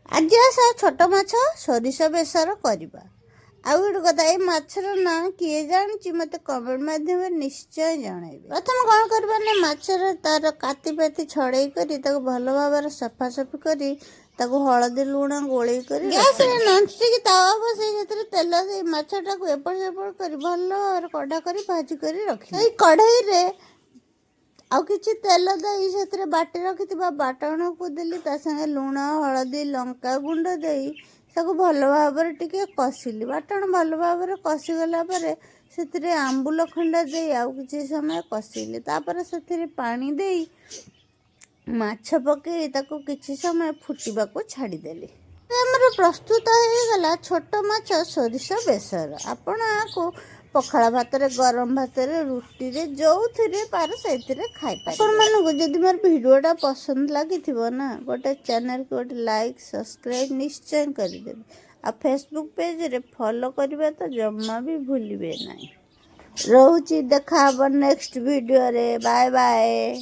आज आस छोट माछ सोरिष बेसर करवा। आउ गोटे कथा ये माछर ना किए जानी मत कमेंट माध्यम निश्चय जनइबे। प्रथम कौन करवा ना माछर तार काति पाति छड़े कर भल भाव सफासफी कर हलदी लुण गोल गैस ननस्टिक तावा बसई तेल दे माछटा को एपट सेपट कर भल भाव कड़ा कर भाजी कर रखी कढ़ई रे आउ किछि तेल देई से बाटी रखि बाटण को देली संगे लुण हलदी लंका गुंड देई ताको भल भाव टिके कषिली बाटण भल भाव कषिगला से आंबुल खंडा दे आउ किछि समय कषिली तापर से पानी देई माछ पकई ताको किछि समय फुटिबा को छाड़ीदेली। हमर प्रस्तुत हो गला छोट माछ सोरिष बेसर। आपण आको पखाड़ा भात गरम भात रुटी रे जो थे पार से खाई पारे। जदि मोर वीडियोटा पसंद लगी ना गोटे चैनल को गोटे लाइक सब्सक्राइब निश्चय करदे। आ फेसबुक पेज रे फॉलो करबा तो जम्मा भी भूलिबे नहीं। रोची देखा नेक्स्ट वीडियो रे। Bye bye.